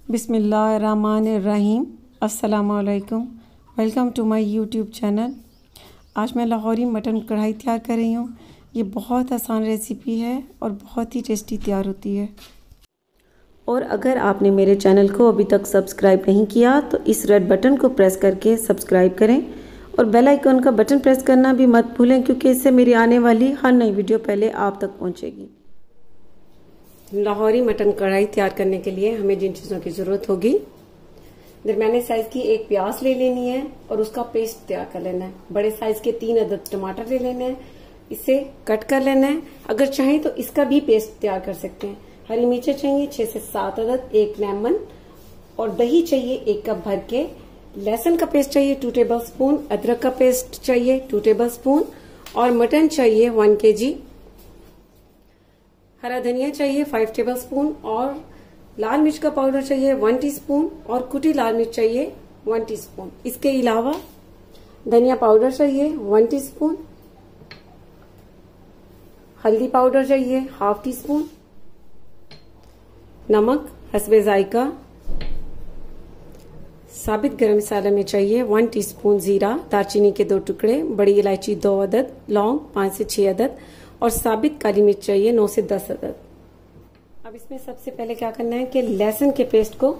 बिस्मिल्लाहिर्रहमानिर्रहीम। अस्सलामुअलैकुम। Welcome to my YouTube channel. आज मैं लाहौरी मटन कढ़ाई तैयार कर रही हूँ। ये बहुत आसान रेसिपी है और बहुत ही टेस्टी तैयार होती है। और अगर आपने मेरे चैनल को अभी तक सब्सक्राइब नहीं किया तो इस रेड बटन को प्रेस करके सब्सक्राइब करें और बेल आइकन का बटन प्रेस करना भी मत भूलें, क्योंकि इससे मेरी आने वाली हर नई वीडियो पहले आप तक पहुँचेगी। लाहौरी मटन कढ़ाई तैयार करने के लिए हमें जिन चीज़ों की ज़रूरत होगी, दरमियाने साइज़ की एक प्याज ले लेनी है और उसका पेस्ट तैयार कर लेना है। बड़े साइज़ के 3 अदद टमाटर ले लेने हैं, इसे कट कर लेना है। अगर चाहें तो इसका भी पेस्ट तैयार कर सकते हैं। हरी मिर्चें चाहिए 6 से 7 अदद, 1 लेमन और दही चाहिए 1 कप भर के। लहसुन का पेस्ट चाहिए 2 टेबल स्पून, अदरक का पेस्ट चाहिए 2 टेबल स्पून और मटन चाहिए 1 kg। हरा धनिया चाहिए 5 टेबल स्पून और लाल मिर्च का पाउडर चाहिए 1 टीस्पून और कुटी लाल मिर्च चाहिए 1 टीस्पून। इसके अलावा धनिया पाउडर चाहिए 1 टीस्पून, हल्दी पाउडर चाहिए 1/2 टीस्पून, नमक हस्बे जायका, साबित गरम मसाला में चाहिए 1 टीस्पून जीरा, दालचीनी के 2 टुकड़े, बड़ी इलायची 2 अदद, लौंग 5 से 6 अदद और साबित काली मिर्च चाहिए 9 से 10 अदद। अब इसमें सबसे पहले क्या करना है कि लहसुन के पेस्ट को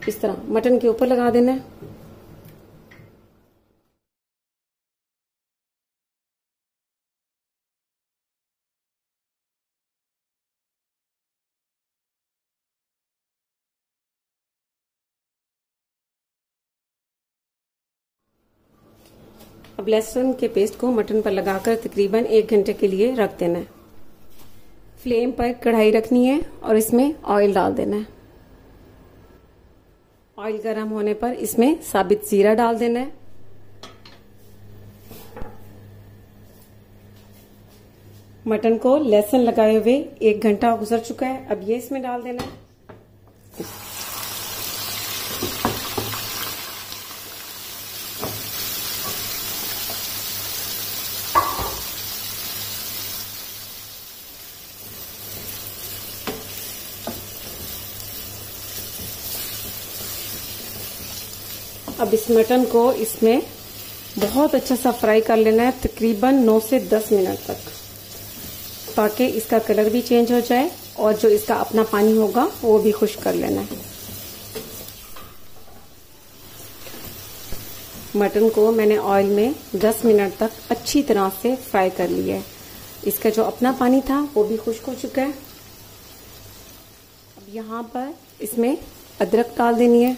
इस तरह मटन के ऊपर लगा देना है। अब लहसुन के पेस्ट को मटन पर लगाकर तकरीबन 1 घंटे के लिए रख देना है। फ्लेम पर कढ़ाई रखनी है और इसमें ऑयल डाल देना है। ऑयल गर्म होने पर इसमें साबित जीरा डाल देना है। मटन को लहसुन लगाए हुए 1 घंटा गुजर चुका है। अब ये इसमें डाल देना है। अब इस मटन को इसमें बहुत अच्छा सा फ्राई कर लेना है, तकरीबन 9 से 10 मिनट तक, ताकि इसका कलर भी चेंज हो जाए और जो इसका अपना पानी होगा वो भी खुश्क कर लेना है। मटन को मैंने ऑयल में 10 मिनट तक अच्छी तरह से फ्राई कर लिया है। इसका जो अपना पानी था वो भी खुश्क हो चुका है। अब यहाँ पर इसमें अदरक डाल देनी है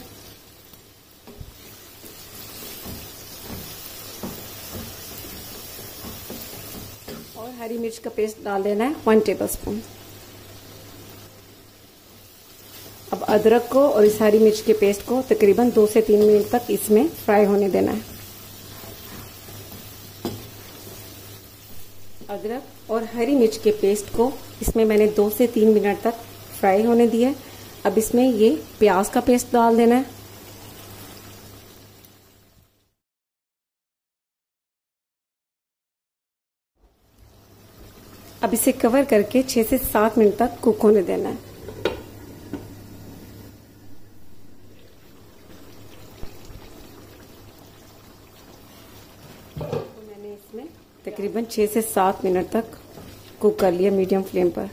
और हरी मिर्च का पेस्ट डाल देना है 1 टेबल स्पून। अब अदरक को और इस हरी मिर्च के पेस्ट को तकरीबन 2 से 3 मिनट तक इसमें फ्राई होने देना है। अदरक और हरी मिर्च के पेस्ट को इसमें मैंने 2 से 3 मिनट तक फ्राई होने दिया है। अब इसमें ये प्याज का पेस्ट डाल देना है। अब इसे कवर करके 6 से 7 मिनट तक कुक होने देना है। तो मैंने इसमें तकरीबन 6 से 7 मिनट तक कुक कर लिया मीडियम फ्लेम पर।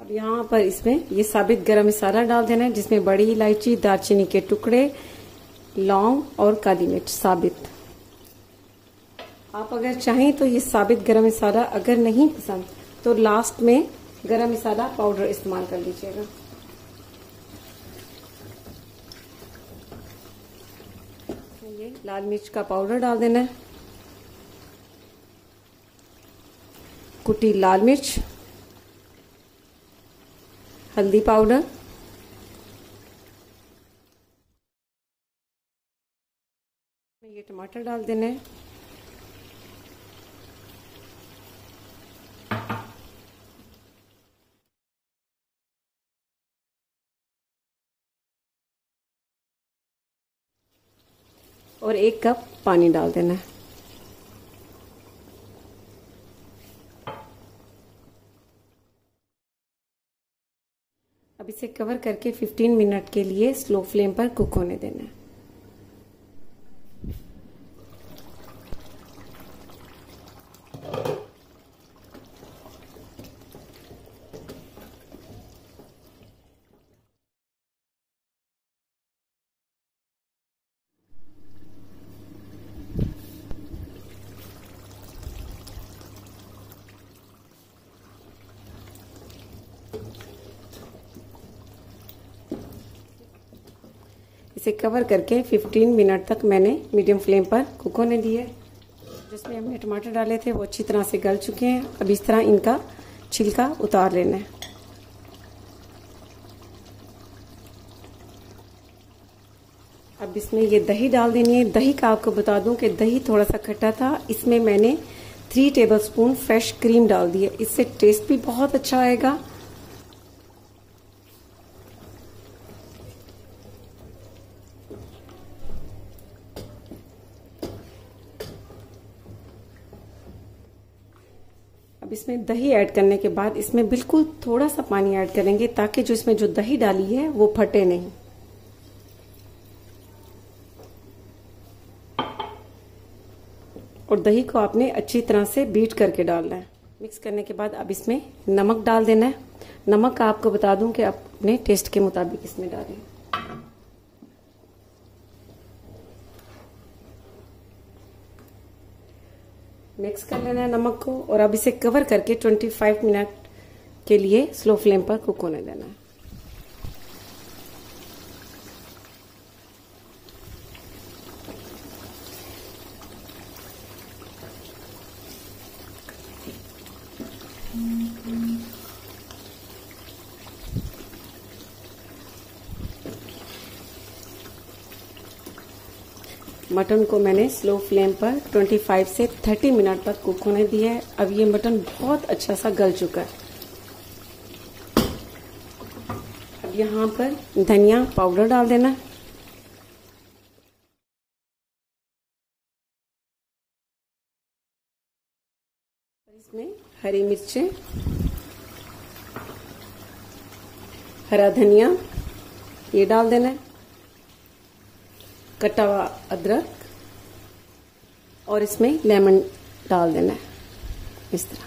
अब यहाँ पर इसमें ये साबित गरम मसाला डाल देना है, जिसमें बड़ी इलायची, दालचीनी के टुकड़े, लौंग और काली मिर्च साबित। आप अगर चाहें तो ये साबित गरम मसाला अगर नहीं पसंद तो लास्ट में गरम मसाला पाउडर इस्तेमाल कर लीजिएगा। ये लाल मिर्च का पाउडर डाल देना है, कुटी लाल मिर्च, हल्दी पाउडर, ये टमाटर डाल देना है, और 1 कप पानी डाल देना है। अब इसे कवर करके 15 मिनट के लिए स्लो फ्लेम पर कुक होने देना है। इसे कवर करके 15 मिनट तक मैंने मीडियम फ्लेम पर कुक होने दिए। जिसमें हमने टमाटर डाले थे वो अच्छी तरह से गल चुके हैं। अब इस तरह इनका छिलका उतार लेना है। अब इसमें ये दही डाल देनी है। दही का आपको बता दूं कि दही थोड़ा सा खट्टा था, इसमें मैंने 3 टेबलस्पून फ्रेश क्रीम डाल दी है। इससे टेस्ट भी बहुत अच्छा आएगा। अब इसमें दही ऐड करने के बाद इसमें बिल्कुल थोड़ा सा पानी ऐड करेंगे ताकि जो इसमें जो दही डाली है वो फटे नहीं। और दही को आपने अच्छी तरह से बीट करके डालना है। मिक्स करने के बाद अब इसमें नमक डाल देना है। नमक का आपको बता दूं कि आप अपने टेस्ट के मुताबिक इसमें डालें। मिक्स कर लेना है नमक को और अब इसे कवर करके 25 मिनट के लिए स्लो फ्लेम पर कुक होने देना है। मटन को मैंने स्लो फ्लेम पर 25 से 30 मिनट तक कुक होने दिया है। अब ये मटन बहुत अच्छा सा गल चुका है। अब यहाँ पर धनिया पाउडर डाल देना। इसमें हरी मिर्चें, हरा धनिया ये डाल देना है, कटा हुआ अदरक और इसमें लेमन डाल देना है इस तरह।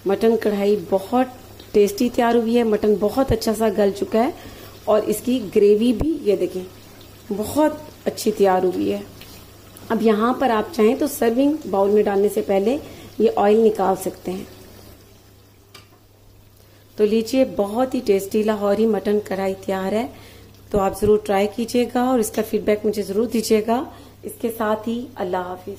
मटन कढ़ाई बहुत टेस्टी तैयार हुई है। मटन बहुत अच्छा सा गल चुका है और इसकी ग्रेवी भी ये देखें बहुत अच्छी तैयार हुई है। अब यहाँ पर आप चाहें तो सर्विंग बाउल में डालने से पहले ये ऑयल निकाल सकते हैं। तो लीजिए, बहुत ही टेस्टी लाहौरी मटन कढ़ाई तैयार है। तो आप जरूर ट्राई कीजिएगा और इसका फीडबैक मुझे जरूर दीजिएगा। इसके साथ ही अल्लाह हाफिज।